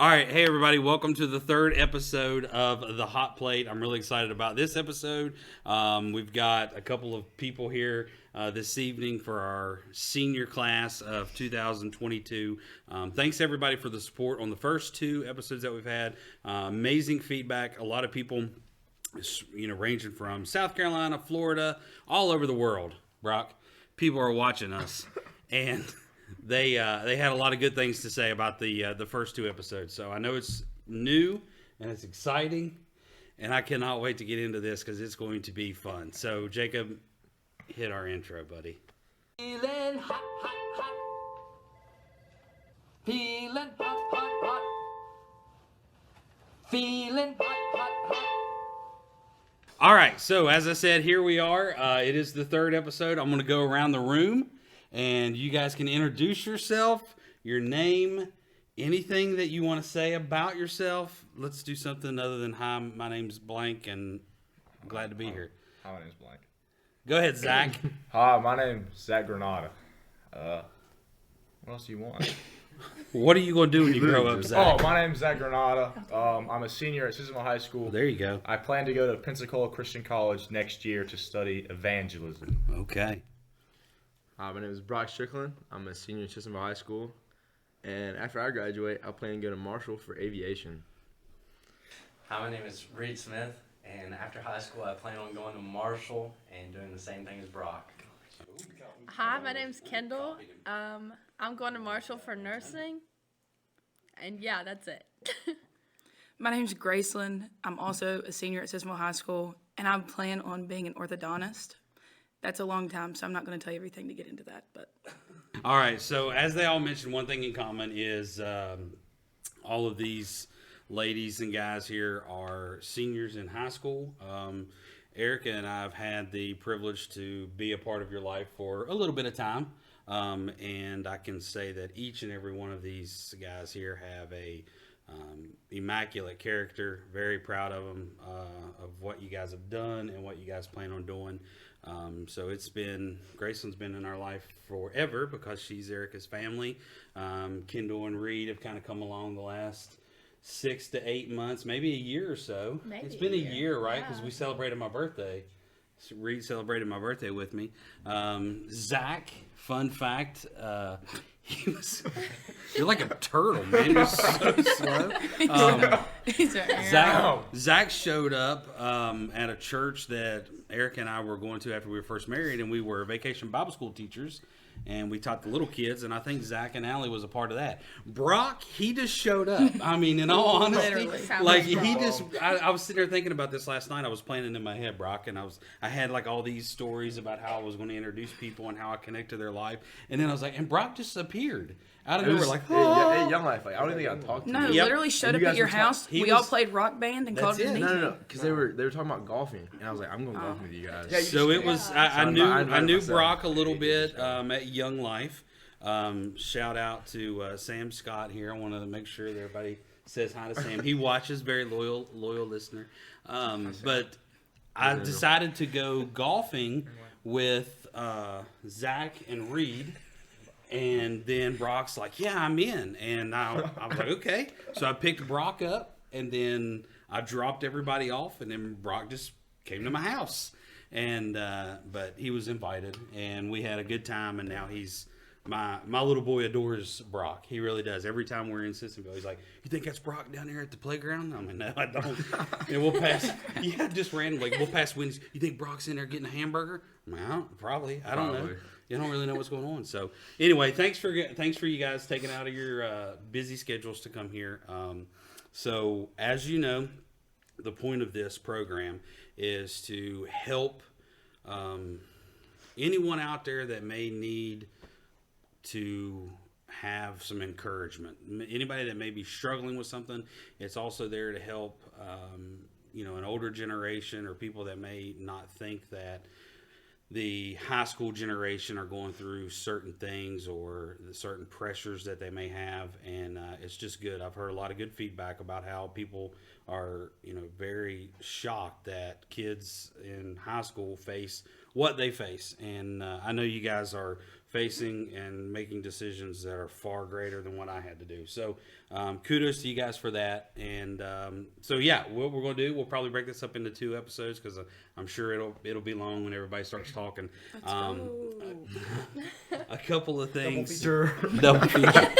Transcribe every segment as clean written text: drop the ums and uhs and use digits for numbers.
All right, hey everybody, welcome to the third episode of the Hot Plate. I'm really excited about this episode. We've got a couple of people here this evening for our senior class of 2022. Thanks everybody for the support on the first two episodes that we've had. Amazing feedback. A lot of people, ranging from South Carolina, Florida, all over the world. Brock, people are watching us, and they had a lot of good things to say about the first two episodes. So I know it's new and it's exciting, and I cannot wait to get into this because it's going to be fun. So Jacob, hit our intro, buddy. Feeling hot, hot, hot. Feeling hot, hot, hot. Feeling hot, hot, hot. All right, so as I said, here we are. It is the third episode. I'm going to go around the room, and you guys can introduce yourself, your name, anything that you want to say about yourself. Let's do something other than, hi, my name's blank, and I'm glad to be here. Hi, my name's blank. Go ahead, Zach. Hi, my name's Zach Granada. What else do you want? What are you going to do when you grow up, Zach? Oh, my name's Zach Granada. I'm a senior at Sissonville Highschool. There you go. I plan to go to Pensacola Christian College next year to study evangelism. Okay. Hi, my name is Brock Strickland. I'm a senior at Sissonville High School. And after I graduate, I plan to go to Marshall for aviation. Hi, my name is Reed Smith, and after high school, I plan on going to Marshall and doing the same thing as Brock. Hi, my name's Kendall. I'm going to Marshall for nursing. And yeah, that's it. My name's Graceland. I'm also a senior at Sissonville High School, and I plan on being an orthodontist. That's a long time, so I'm not going to tell you everything to get into that. But All right, so as they all mentioned, one thing in common is all of these ladies and guys here are seniors in high school. Erica and I have had the privilege to be a part of your life for a little bit of time. And I can say that each and every one of these guys here have a immaculate character. Very proud of them, of what you guys have done and what you guys plan on doing. So Graceland's been in our life forever because she's Erica's family. Kendall and Reed have kind of come along the last 6 to 8 months, maybe a year or so. Maybe it's been a year, right? Because yeah. we celebrated my birthday. Reed celebrated my birthday with me. Zach, fun fact, you're like a turtle, man. You're so slow. he's right here. Zach showed up at a church that Eric and I were going to after we were first married, and we were vacation Bible school teachers, and we taught the little kids, and I think Zach and Allie was a part of that. Brock, he just showed up. I mean, in all honesty, Literally. like he just, I was sitting there thinking about this last night. I was planning in my head, Brock, and I had like all these stories about how I was going to introduce people and how I connect to their life, and then I was like, and Brock just appeared out of nowhere, like, hey, Young Life, I don't even think I talked to No, you. Yep. literally showed And up you at guys your were house. he We all was- played Rock Band and called it an it. evening. No, because they were talking about golfing, and I was like, I'm going golfing with you guys. Yeah, So it was. I So knew. I I invited knew myself. Brock a little bit at Young Life. Shout out to Sam Scott here. I want to make sure that everybody says hi to Sam. He watches, very loyal listener. But I decided to go golfing with Zach and Reed. And then Brock's like, yeah, I'm in. And I was like, okay. So I picked Brock up, and then I dropped everybody off, and then Brock just came to my house. And but he was invited, and we had a good time, and now he's my little boy adores Brock. He really does. Every time we're in Sissonville, he's like, you think that's Brock down there at the playground? I'm like, no, I don't. And we'll pass, just randomly, we'll pass Wendy's. You think Brock's in there getting a hamburger? I'm like, well, probably. I don't know. You don't really know what's going on. So anyway, thanks for you guys taking out of your busy schedules to come here. So as you know, the point of this program is to help anyone out there that may need to have some encouragement. Anybody that may be struggling with something, it's also there to help an older generation or people that may not think that the high school generation are going through certain things or the certain pressures that they may have, and it's just good. I've heard a lot of good feedback about how people are, very shocked that kids in high school face what they face. And I know you guys are facing and making decisions that are far greater than what I had to do. So kudos to you guys for that. And so yeah, what we're going to do, we'll probably break this up into 2 episodes because I'm sure it'll be long when everybody starts talking. A couple of things. Double feature.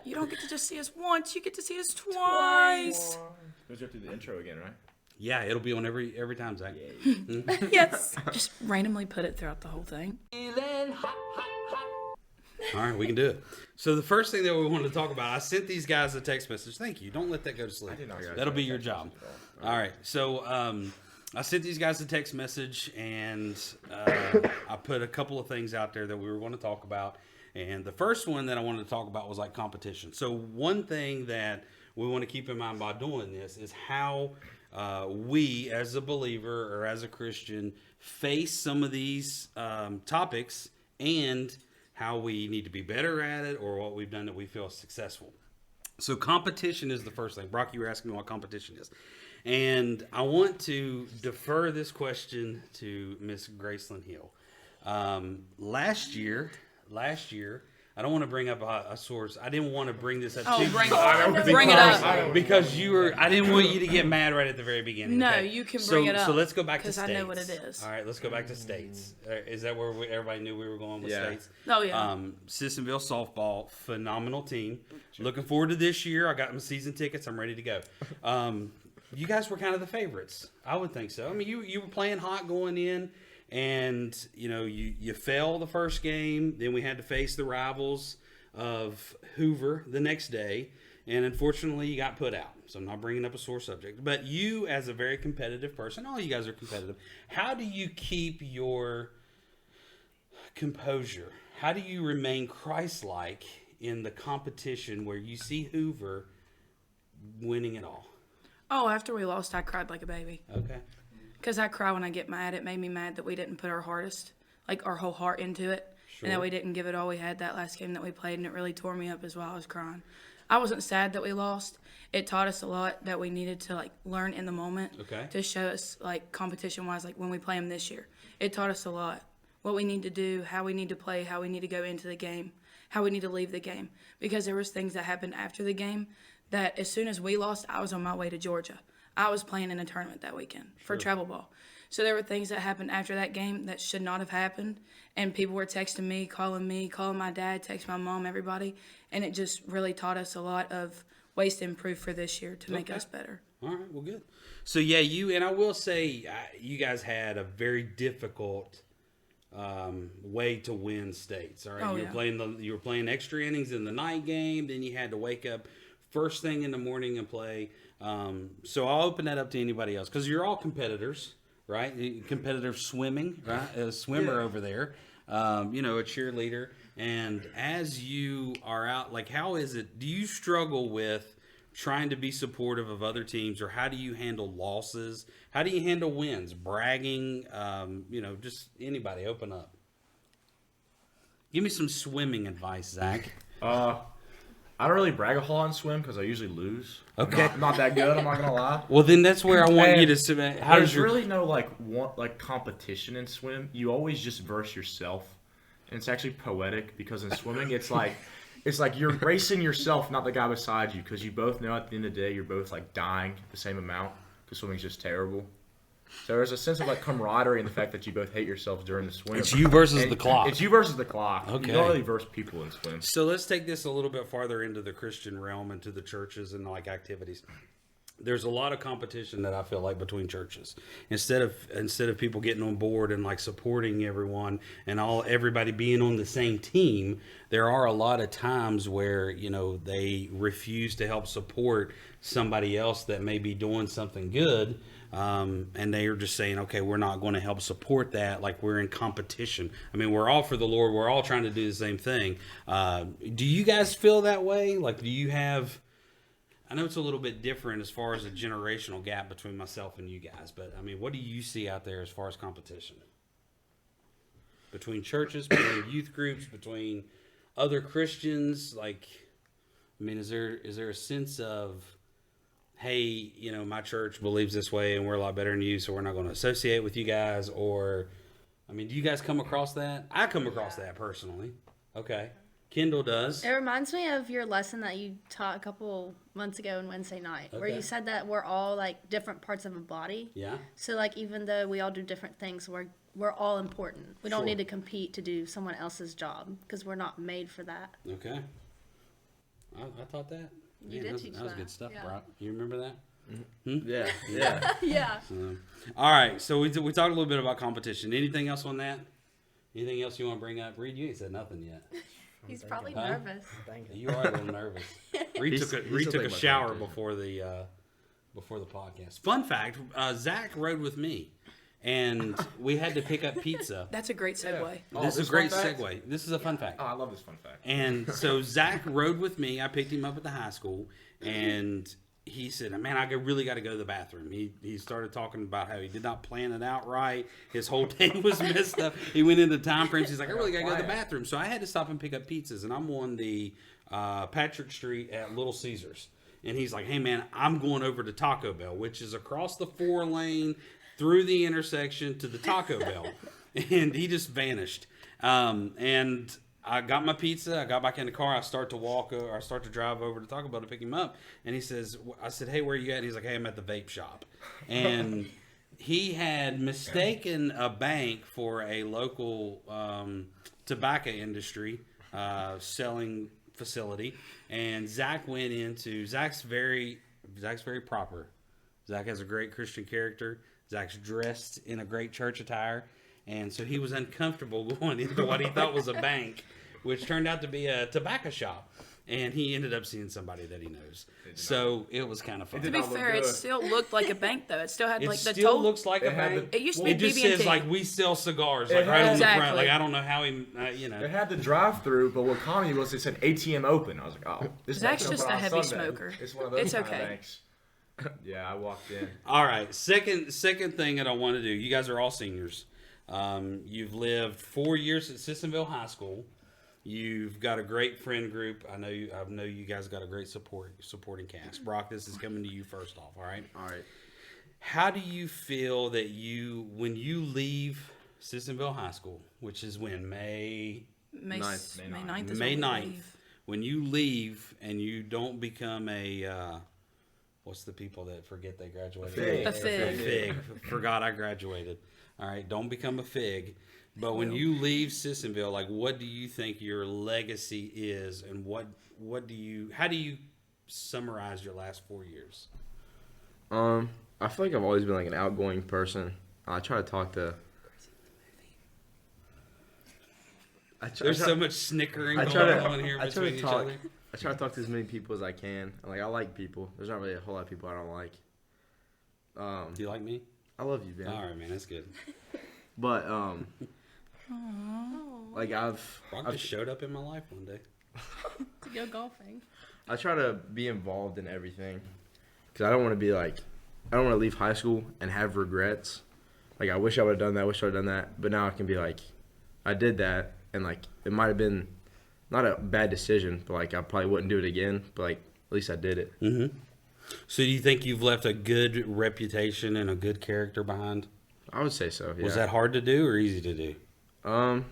You don't get to just see us once. You get to see us twice. Goes up through the intro again, right? Yeah, it'll be on every time, Zach. Yes. Just randomly put it throughout the whole thing. Feeling hot, hot, hot. All right, we can do it. So the first thing that we wanted to talk about, I sent these guys a text message. Thank you. Don't let that go to sleep. That'll be your job. All right. So I sent these guys a text message, and I put a couple of things out there that we were going to talk about. And the first one that I wanted to talk about was like competition. So one thing that we want to keep in mind by doing this is how we, as a believer or as a Christian, face some of these topics and how we need to be better at it or what we've done that we feel successful. So competition is the first thing. Brock, you were asking me what competition is. And I want to defer this question to Miss Graceland Hill. Last year, I don't want to bring up a source. I didn't want to bring this up to you. Bring it up. Because I didn't want you to get mad right at the very beginning. No, okay? you can bring it up. So let's go back to states. Because I know what it is. All right, let's go back to states. Is that where everybody knew we were going with states? Oh, yeah. Sissonville softball, phenomenal team. Looking forward to this year. I got my season tickets. I'm ready to go. You guys were kind of the favorites. I would think so. I mean, you were playing hot going in. And, you fell the first game. Then we had to face the rivals of Hoover the next day. And unfortunately, you got put out. So I'm not bringing up a sore subject. But you, as a very competitive person, all you guys are competitive. How do you keep your composure? How do you remain Christ-like in the competition where you see Hoover winning it all? Oh, after we lost, I cried like a baby. Okay. Because I cry when I get mad. It made me mad that we didn't put our hardest, like our whole heart into it. Sure. And that we didn't give it all we had that last game that we played. And it really tore me up as well. I was crying. I wasn't sad that we lost. It taught us a lot that we needed to learn in the moment. Okay. To show us competition-wise, when we play them this year. It taught us a lot. What we need to do, how we need to play, how we need to go into the game, how we need to leave the game. Because there was things that happened after the game that as soon as we lost, I was on my way to Georgia. I was playing in a tournament that weekend for travel ball. So there were things that happened after that game that should not have happened. And people were texting me, calling my dad, texting my mom, everybody. And it just really taught us a lot of ways to improve for this year to make us better. All right, well, good. So, yeah, and I will say you guys had a very difficult way to win states. All right, Oh, you were playing extra innings in the night game. Then you had to wake up first thing in the morning and play. So I'll open that up to anybody else because you're all competitors, right? Competitive swimming, right? A swimmer over there, a cheerleader. And as you are out, how is it? Do you struggle with trying to be supportive of other teams, or how do you handle losses? How do you handle wins, bragging? Just anybody, open up. Give me some swimming advice, Zach. I don't really brag a whole lot on swim because I usually lose. Okay. I'm not that good. I'm not gonna lie. Well, then that's where I want you to submit. There's really no competition in swim. You always just verse yourself, and it's actually poetic because in swimming it's like you're racing yourself, not the guy beside you, because you both know at the end of the day you're both dying the same amount because swimming's just terrible. So there's a sense of camaraderie in the fact that you both hate yourselves during the swim. It's you versus the clock. It's you versus the clock. Okay. You don't really verse people in swim. So let's take this a little bit farther into the Christian realm, into the churches and activities. There's a lot of competition that I feel like between churches. Instead of people getting on board and supporting everyone and everybody being on the same team, there are a lot of times where they refuse to help support somebody else that may be doing something good. And they are just saying, okay, we're not going to help support that. We're in competition. I mean, we're all for the Lord. We're all trying to do the same thing. Do you guys feel that way? Do you have, I know it's a little bit different as far as a generational gap between myself and you guys, but I mean, what do you see out there as far as competition? Between churches, between youth groups, between other Christians? Is there a sense of, hey, my church believes this way and we're a lot better than you, so we're not going to associate with you guys? Or, I mean, do you guys come across that? I come across that personally. Okay. Kendall does. It reminds me of your lesson that you taught a couple months ago on Wednesday night, where Okay. you said that we're all like different parts of a body. Yeah. So like even though we all do different things, we're all important. We don't Sure. need to compete to do someone else's job because we're not made for that. Okay. I thought that. You Man, did that was, teach that was that. good stuff, Yeah. Brock. You remember that? Yeah, yeah. Yeah. All right. So we talked a little bit about competition. Anything else on that? Anything else you want to bring up? Reed, you ain't said nothing yet. He's probably Huh? nervous. You are a little nervous. Reed He's took still a thinking shower about before the podcast. Fun fact: Zach rode with me, and we had to pick up pizza. That's a great segue. Oh, This is a this great fun fact? segue. This is a fun fact. Oh, I love this fun fact. And so Zach rode with me. I picked him up at the high school, and he said, "Man, I really got to go to the bathroom." He started talking about how he did not plan it out right. His whole day was messed up. He went into time frames. He's like, "I really got to go to the bathroom." So I had to stop and pick up pizzas, and I'm on the Patrick Street at Little Caesars. And he's like, "Hey, man, I'm going over to Taco Bell, which is across the 4-lane through the intersection to the Taco Bell." And he just vanished. And I got my pizza. I got back in the car. I start to drive over to Taco Bell to pick him up. And he says, I said, "Hey, where are you at?" And he's like, "Hey, I'm at the vape shop." And he had mistaken a bank for a local tobacco industry selling facility. And Zach went into, Zach's very proper. Zach has a great Christian character. Zach's dressed in a great church attire. And so he was uncomfortable going into what he thought was a bank, which turned out to be a tobacco shop. And he ended up seeing somebody that he knows. So it was kind of fun. To be fair, it still looked like a bank though. It still had It like the still toll. looks like a It had bank. the- It used to be It just BB&T. says like we sell cigars, like It right had- on the front. Exactly. Like I don't know how he, It had the drive-through, but what caught me was it said ATM open. I was like, oh, this is Zach's open just a on heavy Sunday. smoker. It's one of those It's kind of okay. banks. Yeah, I walked in. All right, second thing that I want to do. You guys are all seniors. You've lived 4 years at Sissonville High School. You've got a great friend group. I know you guys got a great supporting cast. Brock, this is coming to you first off. All right. All right. How do you feel that when you leave Sissonville High School, which is when May 9th is May when we 9th, leave. when you leave and you don't become a what's the people that forget they graduated? A fig. Fig. Forgot I graduated. All right, don't become a fig. But when you leave Sissonville, like, what do you think your legacy is, and how do you summarize your last 4 years? I feel like I've always been like an outgoing person. I try to talk to. There's so much snickering I going try to- on here I try to between each talk. other. I try to talk to as many people as I can. Like I like people. There's not really a whole lot of people I don't like. Do you like me? I love you, man. All right, man, that's good. But like Brock I've just showed up in my life one day. To go golfing. I try to be involved in everything because I don't want to be like I don't want to leave high school and have regrets. Like I wish I would have done that. Wish I would have done that. But now I can be like, I did that, and like it might have been not a bad decision, but like I probably wouldn't do it again. But like at least I did it. Mm-hmm. So do you think you've left a good reputation and a good character behind? I would say so. Yeah. Was that hard to do or easy to do? You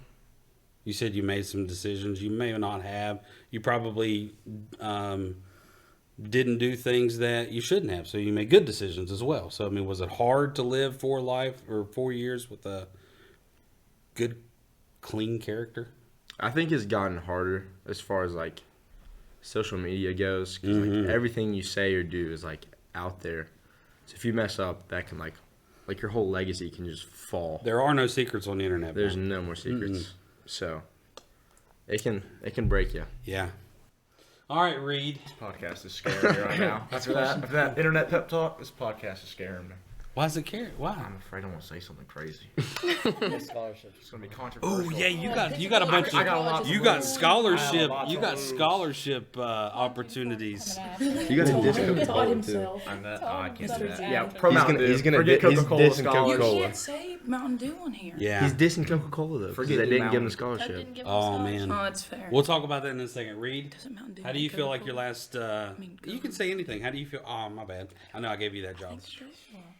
You said you made some decisions. You may not have. You probably didn't do things that you shouldn't have. So you made good decisions as well. So, I mean, was it hard to live 4 years with a good, clean character? I think it's gotten harder as far as like social media goes because like everything you say or do is like out there. So if you mess up, that can like your whole legacy can just fall. There are no secrets on the internet. There's Brian. no more secrets. So it can break you. Yeah. All right, Reed. This podcast is scaring me right now. After that internet pep talk, this podcast is scaring me. Why is it care? Why? I'm afraid I won't say something crazy. Scholarships. It's gonna be controversial. Oh yeah, you got a bunch I got a lot of to you got lose. scholarship I have a lot you to got lose. scholarship opportunities. You got to diss Coca-Cola too. I'm not. Oh, I can't do that. Yeah. Yeah, Pro He's Mountain gonna- Dew. he's gonna Forget di- he's Coca-Cola dissing scholarship. You Coca-Cola. can't say Mountain Dew on here. Yeah. He's dissing Coca-Cola though because Forget they the didn't give him the mountain. Coke scholarship. didn't give him Oh scholarship. man. Oh, that's fair. We'll talk about that in a second. Reed, Doesn't Mountain Dew how do you make feel like your Coca-Cola? last? mean, You can go. say anything. How do you feel? Oh, my bad. I know I gave you that job. Thanks, Joshua.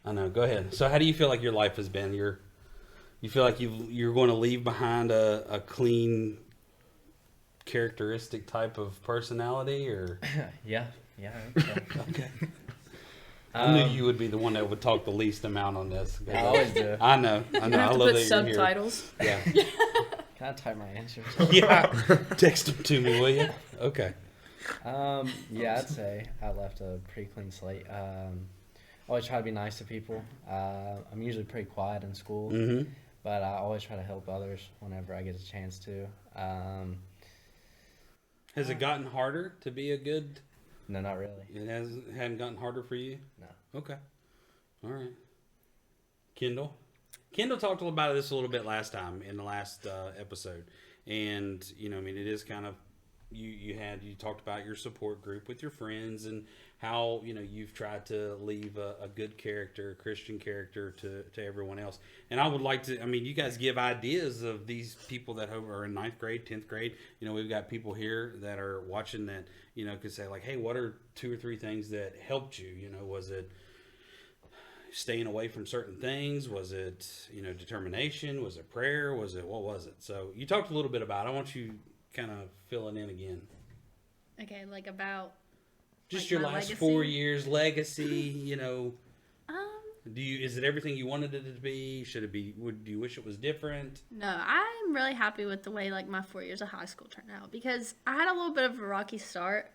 I know. Go ahead. So, how do you feel like your life has been? You feel like you're going to leave behind a clean, characteristic type of personality, or Yeah, I think so. okay. I knew you would be the one that would talk the least amount on this. I always do. I know. You I have love to put that you're here. subtitles. Yeah. Can I type my answers? Yeah. Text them to me, will you? Okay. Yeah, I'd say I left a pretty clean slate. Always try to be nice to people. I'm usually pretty quiet in school, Mm-hmm. but I always try to help others whenever I get a chance to. Has it gotten harder to be a good? No, not really. It hadn't gotten harder for you. No. Okay. All right. Kendall. Kendall talked about this a little bit last time in the last episode, and I mean, it is kind of you talked about your support group with your friends and how you've tried to leave a good character, a Christian character to everyone else. And I would like to, I mean, you guys give ideas of these people that are in 9th grade, 10th grade. We've got people here that are watching that could say like, hey, what are 2 or 3 things that helped you? Was it staying away from certain things? Was it determination? Was it prayer? What was it? So you talked a little bit about it. I want you kind of fill it in again. Okay, like about Just like your my last legacy? 4 years legacy. Um, Is it everything you wanted it to be? Should it be? Do you wish it was different? no, I'm really happy with the way like my 4 years of high school turned out because I had a little bit of a rocky start,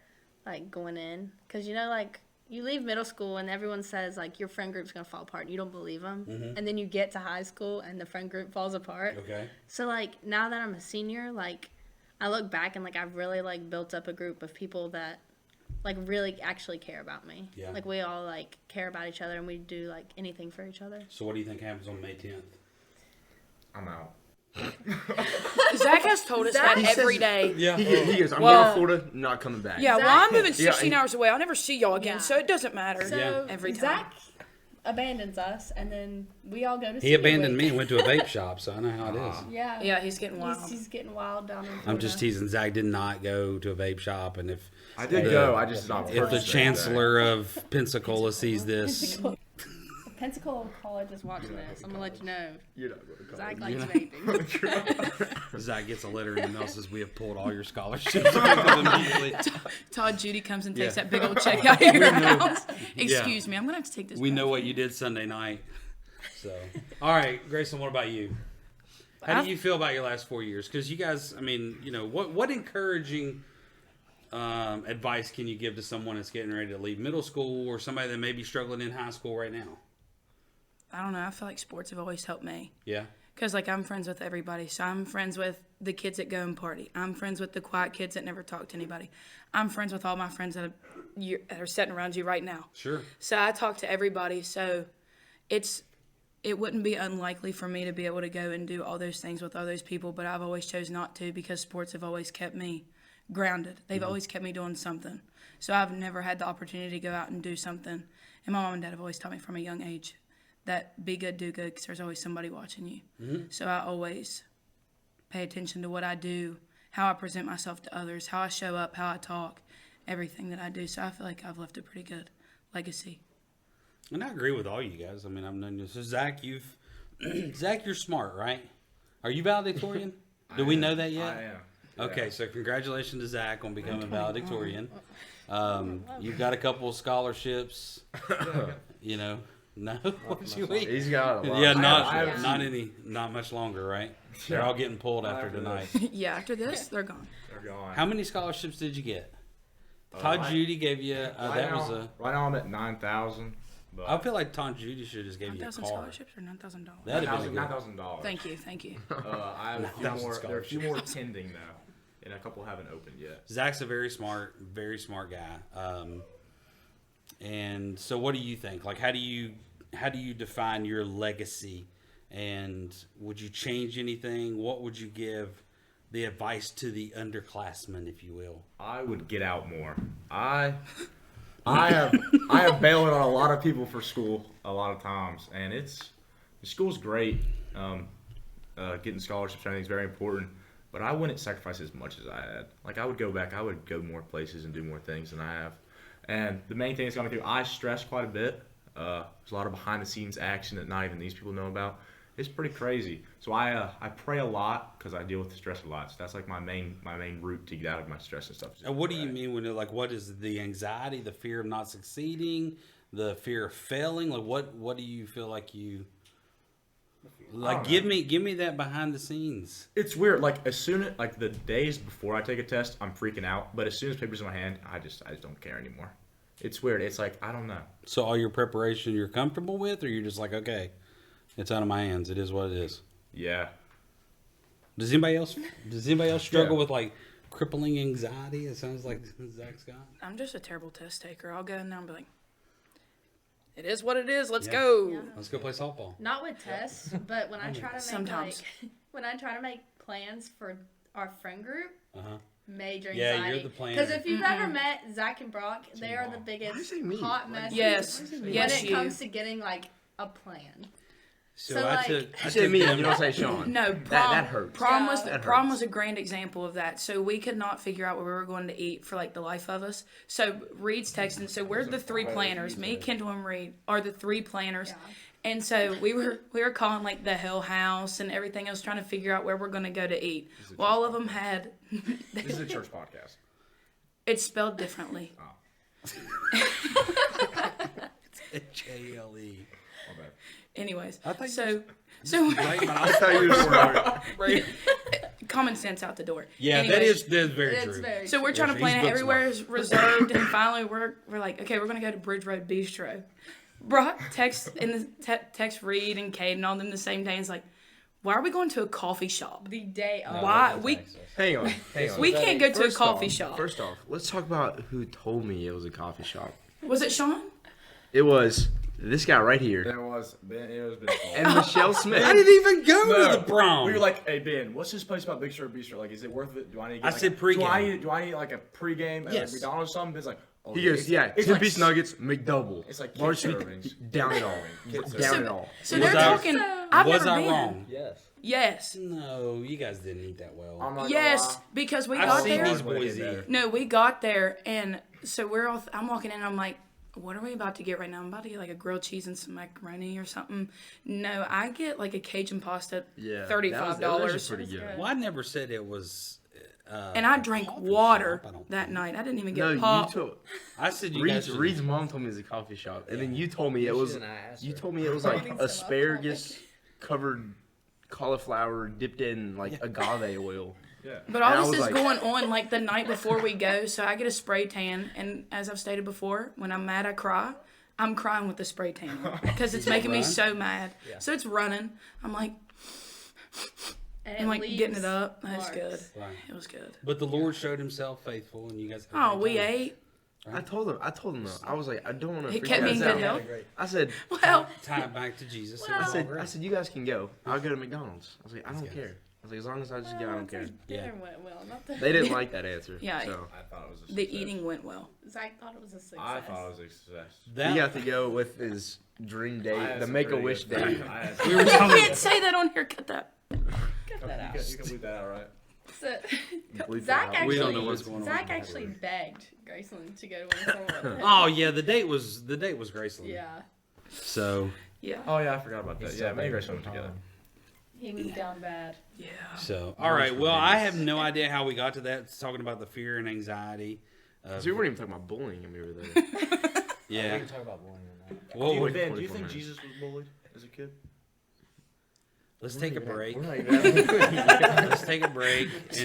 like going in, because like you leave middle school and everyone says like your friend group's gonna fall apart. And you don't believe them, and then you get to high school and the friend group falls apart. Okay. So like now that I'm a senior, like I look back and like I've really like built up a group of people that like really actually care about me. Yeah. Like we all like care about each other and we do like anything for each other. So what do you think happens on May 10th? I'm out. Zach has told us that every day. Yeah. He goes, I'm Well- going to Florida, not coming back. Yeah, well, I'm moving 16 Yeah. hours away. I'll never see y'all again, Yeah. so it doesn't matter. So Yeah. Every time. Zach abandons us and then we all go to He abandoned me and went to a vape shop, so I know how it is. Yeah. Yeah, he's getting wild. He's getting wild down in Florida. I'm just teasing. Zach did not go to a vape shop, and if I did go. I just not. if the purchased it chancellor of Pensacola sees this, Pensacola College is watching this. I'm gonna let you know. You're not going to Zach likes vaping. Zach gets a letter in the mail says we have pulled all your scholarships immediately. Todd Judy comes and takes Yeah. that big old check out of your house. Excuse me, I'm going to have to take this We back. know what you did Sunday night. So, all right, Grayson, what about you? How do you feel about your last 4 years? Because you guys, I mean, what encouraging advice can you give to someone that's getting ready to leave middle school or somebody that may be struggling in high school right now? I don't know. I feel like sports have always helped me. Yeah. Because, like, I'm friends with everybody. So I'm friends with the kids that go and party. I'm friends with the quiet kids that never talk to anybody. I'm friends with all my friends that are sitting around you right now. Sure. So I talk to everybody. So it wouldn't be unlikely for me to be able to go and do all those things with all those people, but I've always chose not to because sports have always kept me grounded. They've always kept me doing something. So I've never had the opportunity to go out and do something. And my mom and dad have always taught me from a young age that be good, do good, because there's always somebody watching you. So I always pay attention to what I do, how I present myself to others, how I show up, how I talk, everything that I do. So I feel like I've left a pretty good legacy. And I agree with all you guys. I mean, I've known you. So Zach, Zach, you're smart, right? Are you valedictorian? Do we know that yet? I am. Okay, so congratulations to Zach on becoming valedictorian. You've got a couple of scholarships. No, what you eat? He's got a lot. Yeah, I have not much longer, right? They're all getting pulled after tonight. Yeah, after this, they're gone. They're gone. How many scholarships did you get? Todd Judy gave you. Right now I'm at 9,000. I feel like Todd Judy should have just gave you a 9,000 car. scholarships or $9,000? That'd have been good. $9,000. Thank you. I have a few 9,000 more. There are a few scholarships. more pending though, and a couple haven't opened yet. Zach's a very smart guy. And so, what do you think? Like, how do you define your legacy? And would you change anything? What would you give the advice to the underclassmen, if you will? I would get out more. I have bailed on a lot of people for school a lot of times, and school's great. Getting scholarships and everything is very important, but I wouldn't sacrifice as much as I had. Like I would go back, I would go more places and do more things than I have. And the main thing that's got me through, I stress quite a bit. There's a lot of behind the scenes action that not even these people know about, It's pretty crazy. So I pray a lot because I deal with stress a lot. So that's like my main route to get out of my stress and stuff. And what do you mean when you're like, what is the anxiety, the fear of not succeeding, the fear of failing? Like, what do you feel like you like? Give me that behind the scenes. It's weird. Like as soon as like the days before I take a test, I'm freaking out. But as soon as paper's in my hand, I just don't care anymore. It's weird. It's like I don't know. So all your preparation you're comfortable with, or you're just like, okay, it's out of my hands. It is what it is. Yeah. Does anybody else struggle Yeah. with like crippling anxiety? It sounds like Zach's got. I'm just a terrible test taker. I'll go in there and be like, it is what it is. Let's Yeah. go. Yeah. Let's go play softball. Not with tests, but when I try to make Sometimes. when I try to make plans for our friend group, Uh-huh. major Yeah, anxiety. you're the planner. Because if you've ever met Zach and Brock, they are the biggest say me? hot messes Yes. when Yes, it you. comes to getting like a plan. So, So, I like- took. You say me, you don't say Sean. No, that hurts. Prom Yeah. was That prom hurts. was a grand example of that. So we could not figure out where we were going to eat for like the life of us. So Reed's texting. So we're the three planners. Me, Kendall, and Reed are the three planners. Yeah. And so we were calling like the Hell House and everything else, trying to figure out where we're going to go to eat. Well, all of them had. This is a church podcast. It's spelled differently. JLE. My bad. Anyways, I think so Right, but I thought you were smart. common sense out the door. yeah, Anyways, that's very It's true. very So we're trying to Yeah, plan he's it. book Everywhere smart. is reserved, and finally we're like, okay, we're gonna go to Bridge Road Bistro. Brock texts text Reed and Cade and all them the same day. And it's like, why are we going to a coffee shop? the day of. Why we Hang on. we can't go to a First coffee off- shop? First off, let's talk about who told me it was a coffee shop. Was it Sean? It was this guy right here It was Ben. and Michelle Smith. I didn't even go to the prom. We were like, "Hey Ben, what's this place about Big Sur Bistro? Like, is it worth it? Do I need?" To get I like said a, pregame. Do I need like a pregame at Yes. like McDonald's or something? Ben's like, "Oh, He goes, yeah, it's 10-piece nuggets, McDouble. It's like large kid sweet, servings. down it all, Kid down servings. it all. So Was they're I- talking. I've Was never I been. wrong? Yes. Yes. No, you guys didn't eat that well. I'm not Yes, gonna lie. because we I've got seen there. these boys eat. No, we got there, and so we're all. I'm walking in. I'm like, what are we about to get right now? I'm about to get like a grilled cheese and some macaroni or something. No, I get like a Cajun pasta, Yeah, $35. that was actually pretty good. Well, I never said it was. And I drank coffee water shop, I don't that think. night. I didn't even No, get you pop. told I said you guys. Reed's mom told me it was a coffee shop, and then you told me it You was. shouldn't have asked You her. told me it was like Getting so off asparagus covered cauliflower dipped in like agave oil. Yeah. But all And I this was is like- going on like the night before we go, so I get a spray tan, and as I've stated before, when I'm mad I cry. I'm crying with the spray tan because it's making me run? so mad. Yeah. So it's running. I'm like, And I'm like getting leaves it up. That was marks. good. Right. It was good. But the Lord showed Himself faithful, and you guys. Had a Oh, great we time. ate. I told him though. I was like, I don't want to. He kept me in good health. I said, Well, Tie it back to Jesus. Well- I said, you guys can go. I'll go to McDonald's. I was like, I don't care. I was like, as long as I just get, I don't care. Dinner went well. Not the, They didn't like that answer. Yeah. So I thought it was a success. the eating went well. Zach thought it was a success. I thought it was a success. That he got to go with his dream I date, had the some Make a pretty Wish good- date. I had we some- were You talking. can't say that on here. Cut that. Cut that out. You can bleep that out, right? So, Bleep Zach that out. We don't actually, know what's going on. Zach actually begged Graceland to go to one with him. Oh yeah, the date was Graceland. Yeah, So Yeah. Oh yeah, I forgot about that. He's Yeah, so me and big Grace for went together. he was down bad. Yeah. all right. Well, I have no idea how we got to that. It's talking about the fear and anxiety. So we weren't even talking about bullying when we were there. We Yeah. can talk about bullying on that. Well, Wait, Ben, do you 44 think minutes. Jesus was bullied as a kid? let's take a break. We're not even- Let's take a break.